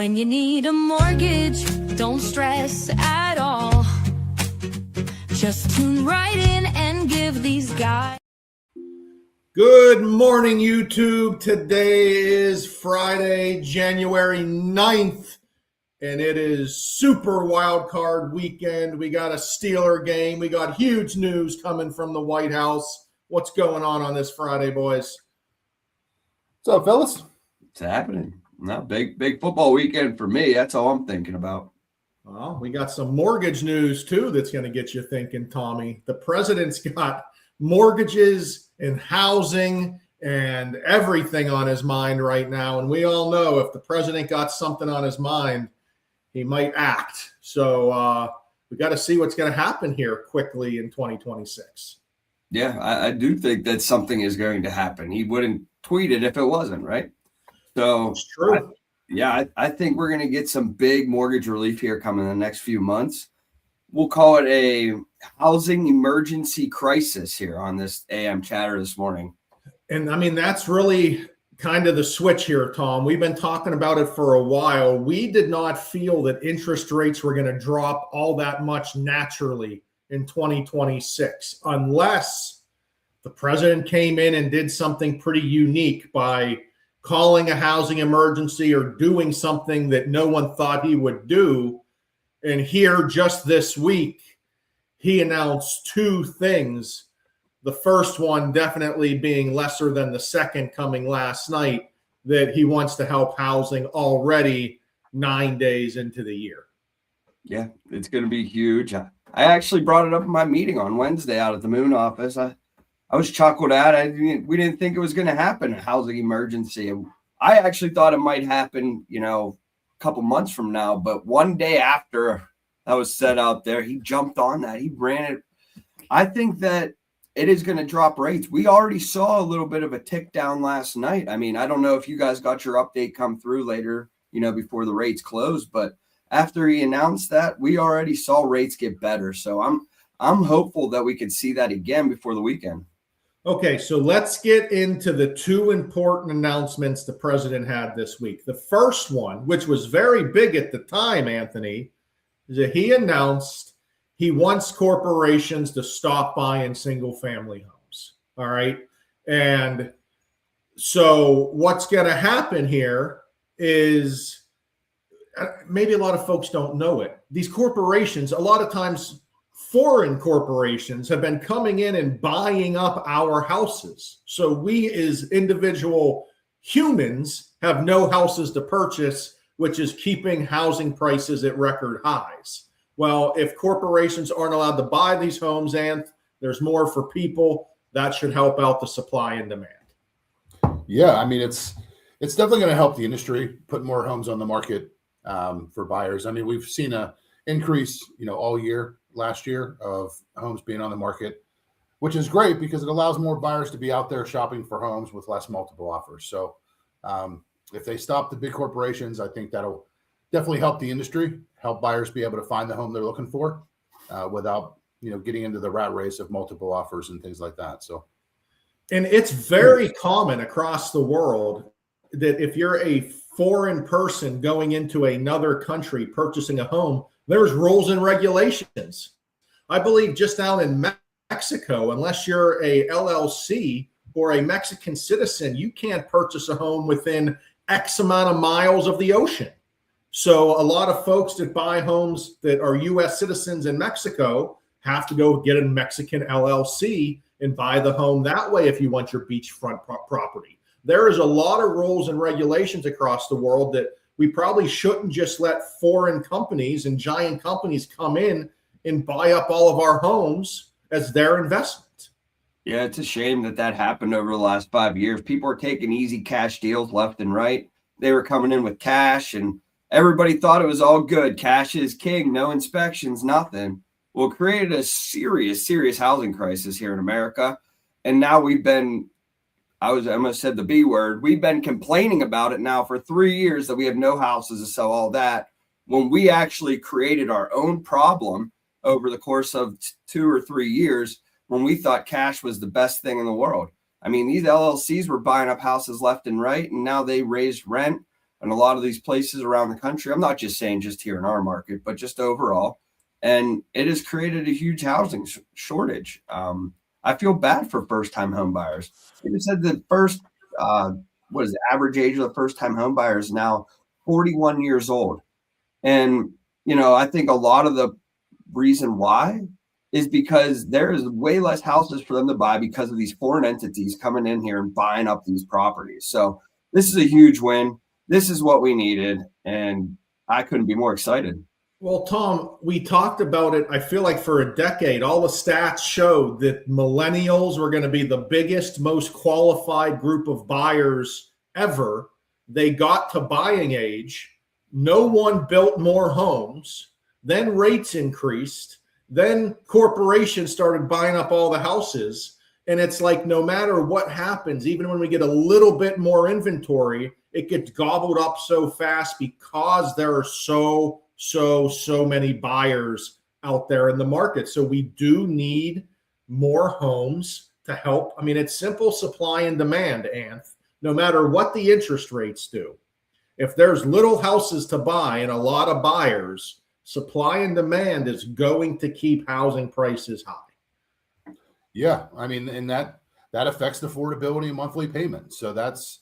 When you need a mortgage, don't stress at all. Just tune right in and give these guys. Good morning, YouTube. Today is Friday, January 9th, and it is Super Wild Card Weekend. We got a Steeler game. We got huge news coming from the White House. What's going on this Friday, boys? What's up, fellas? It's happening. No, big football weekend for me. That's all I'm thinking about. Well, we got some mortgage news, too, that's going to get you thinking, Tommy. The president's got mortgages and housing and everything on his mind right now. And we all know if the president got something on his mind, he might act. So we got to see what's going to happen here quickly in 2026. Yeah, I do think that something is going to happen. He wouldn't tweet it if it wasn't, right? So it's true. I think we're going to get some big mortgage relief here coming in the next few months. We'll call it a housing emergency crisis here on this AM chatter this morning. And I mean, that's really kind of the switch here, Tom. We've been talking about it for a while. We did not feel that interest rates were going to drop all that much naturally in 2026, unless the president came in and did something pretty unique by calling a housing emergency or doing something that no one thought he would do. And here just this week, he announced two things. The first one definitely being lesser than the second coming last night, that he wants to help housing already 9 days into the year. Yeah, it's going to be huge. I actually brought it up in my meeting on Wednesday out at the Moon office. I was chuckled at. We didn't think it was going to happen, a housing emergency. I actually thought it might happen, a couple months from now. But one day after that was set out there, he jumped on that. He ran it. I think that it is going to drop rates. We already saw a little bit of a tick down last night. I mean, I don't know if you guys got your update come through later, before the rates closed. But after he announced that, we already saw rates get better. So I'm hopeful that we could see that again before the weekend. Okay, so let's get into the two important announcements the president had this week. The first one, which was very big at the time, Anthony, is that he announced he wants corporations to stop buying single-family homes. All right, and so what's going to happen here is maybe a lot of folks don't know it. These corporations, a lot of times, foreign corporations have been coming in and buying up our houses. So we as individual humans have no houses to purchase, which is keeping housing prices at record highs. Well, if corporations aren't allowed to buy these homes, and there's more for people, that should help out the supply and demand. Yeah, I mean, it's definitely going to help the industry put more homes on the market for buyers. I mean, we've seen a increase, all year. Last year of homes being on the market, which is great because it allows more buyers to be out there shopping for homes with less multiple offers. So if they stop the big corporations, I think that'll definitely help the industry, help buyers be able to find the home they're looking for without, getting into the rat race of multiple offers and things like that. So, and it's very common across the world that if you're a foreign person going into another country purchasing a home, there's rules and regulations. I believe just down in Mexico, unless you're a LLC or a Mexican citizen, you can't purchase a home within X amount of miles of the ocean. So a lot of folks that buy homes that are U.S. citizens in Mexico have to go get a Mexican LLC and buy the home that way if you want your beachfront property. There is a lot of rules and regulations across the world that we probably shouldn't just let foreign companies and giant companies come in and buy up all of our homes as their investment. Yeah, it's a shame that happened over the last 5 years. People are taking easy cash deals left and right. They were coming in with cash and everybody thought it was all good. Cash is king, no inspections, nothing. Well, it created a serious housing crisis here in America. And now we've been I almost said the B word. We've been complaining about it now for 3 years that we have no houses to sell, all that, when we actually created our own problem over the course of 2 or 3 years when we thought cash was the best thing in the world. I mean, these LLCs were buying up houses left and right, and now they raised rent. in a lot of these places around the country. I'm not just saying just here in our market, but just overall. And it has created a huge housing shortage. I feel bad for first-time home buyers. They said the first, what is the average age of the first-time home buyer is now 41 years old. And, I think a lot of the reason why is because there is way less houses for them to buy because of these foreign entities coming in here and buying up these properties. So this is a huge win. This is what we needed. And I couldn't be more excited. Well, Tom, we talked about it, I feel like for a decade. All the stats showed that millennials were going to be the biggest, most qualified group of buyers ever. They got to buying age. No one built more homes. Then rates increased. Then corporations started buying up all the houses. And it's like no matter what happens, even when we get a little bit more inventory, it gets gobbled up so fast because there are so many buyers out there in the market. So we do need more homes to help. I mean, it's simple supply and demand, Anth. No matter what the interest rates do, if there's little houses to buy and a lot of buyers, supply and demand is going to keep housing prices high. Yeah, I mean, and that affects the affordability and monthly payments. So that's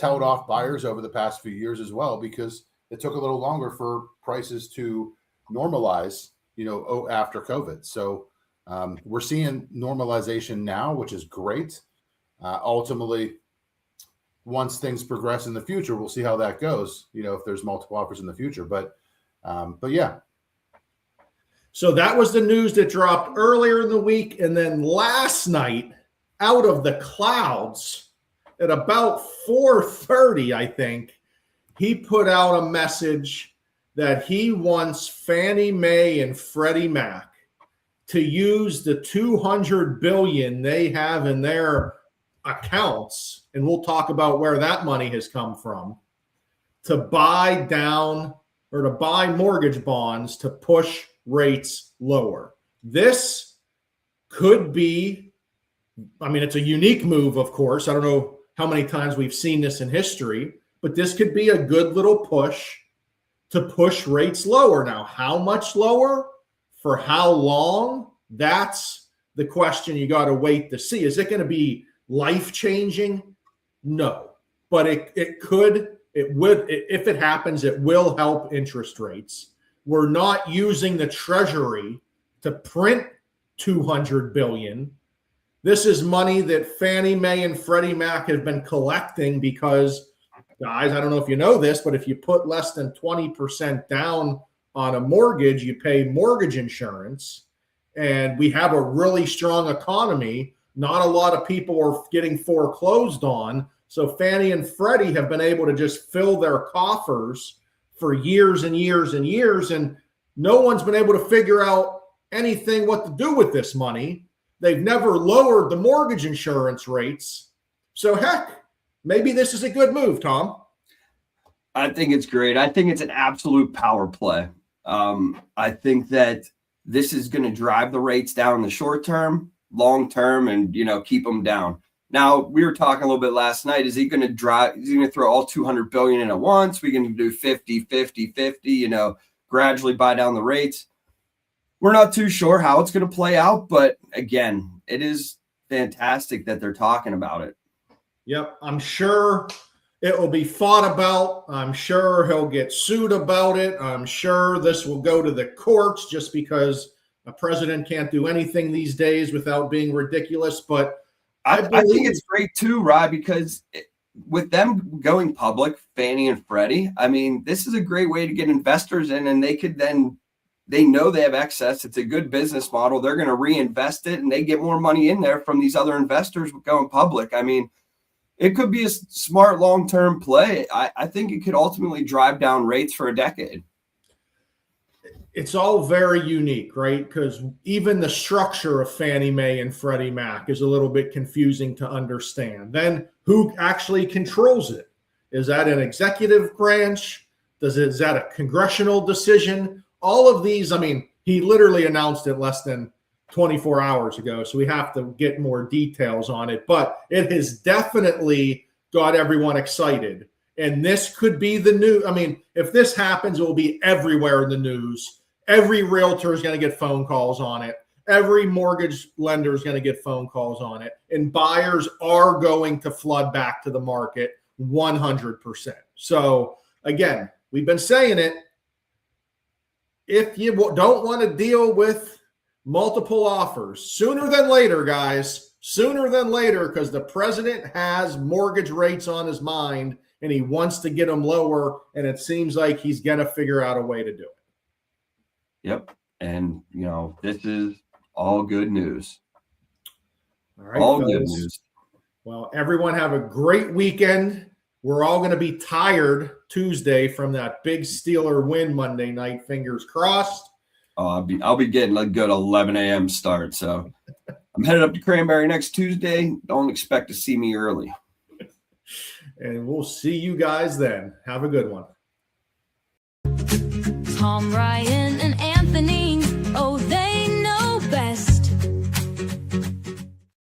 held off buyers over the past few years as well, because it took a little longer for prices to normalize, after COVID. So we're seeing normalization now, which is great. Ultimately, once things progress in the future, we'll see how that goes, if there's multiple offers in the future. But yeah. So that was the news that dropped earlier in the week. And then last night, out of the clouds at about 4:30, I think, he put out a message that he wants Fannie Mae and Freddie Mac to use the $200 billion they have in their accounts, and we'll talk about where that money has come from, to buy down or to buy mortgage bonds to push rates lower. This could be, it's a unique move, of course. I don't know how many times we've seen this in history, but this could be a good little push to push rates lower. Now, how much lower? For how long? That's the question you got to wait to see. Is it going to be life-changing? No. But it would, if it happens, it will help interest rates. We're not using the Treasury to print $200 billion. This is money that Fannie Mae and Freddie Mac have been collecting because, guys, I don't know if you know this, but if you put less than 20% down on a mortgage, you pay mortgage insurance. And we have a really strong economy. Not a lot of people are getting foreclosed on. So Fannie and Freddie have been able to just fill their coffers for years and years and years. And no one's been able to figure out anything what to do with this money. They've never lowered the mortgage insurance rates. So heck, maybe this is a good move, Tom. I think it's great. I think it's an absolute power play. I think that this is going to drive the rates down in the short term, long term, and, keep them down. Now, we were talking a little bit last night. Is he going to throw all $200 billion in at once? We're going to do 50, 50, 50, gradually buy down the rates. We're not too sure how it's going to play out, but again, it is fantastic that they're talking about it. Yep. I'm sure it will be fought about. I'm sure he'll get sued about it. I'm sure this will go to the courts just because a president can't do anything these days without being ridiculous. But I think it's great too, Rod, because with them going public, Fannie and Freddie, this is a great way to get investors in, and they know they have excess. It's a good business model. They're going to reinvest it, and they get more money in there from these other investors going public. It could be a smart long-term play. I think it could ultimately drive down rates for a decade. It's all very unique, right? Because even the structure of Fannie Mae and Freddie Mac is a little bit confusing to understand. Then who actually controls it? Is that an executive branch? Is that a congressional decision? All of these, he literally announced it less than 24 hours ago, so we have to get more details on it. But it has definitely got everyone excited. And this could be the new. I mean, if this happens, it will be everywhere in the news. Every realtor is going to get phone calls on it. Every mortgage lender is going to get phone calls on it. And buyers are going to flood back to the market 100%. So again, we've been saying it. If you don't want to deal with multiple offers, sooner than later, guys, sooner than later, because the president has mortgage rates on his mind and he wants to get them lower. And it seems like he's going to figure out a way to do it. Yep. And, this is all good news. All right, all fellas. good news. Well, everyone have a great weekend. We're all going to be tired Tuesday from that big Steeler win Monday night. Fingers crossed. Oh, I'll be getting a good 11 a.m. start. So I'm headed up to Cranberry next Tuesday. Don't expect to see me early. And we'll see you guys then. Have a good one. Tom Ryan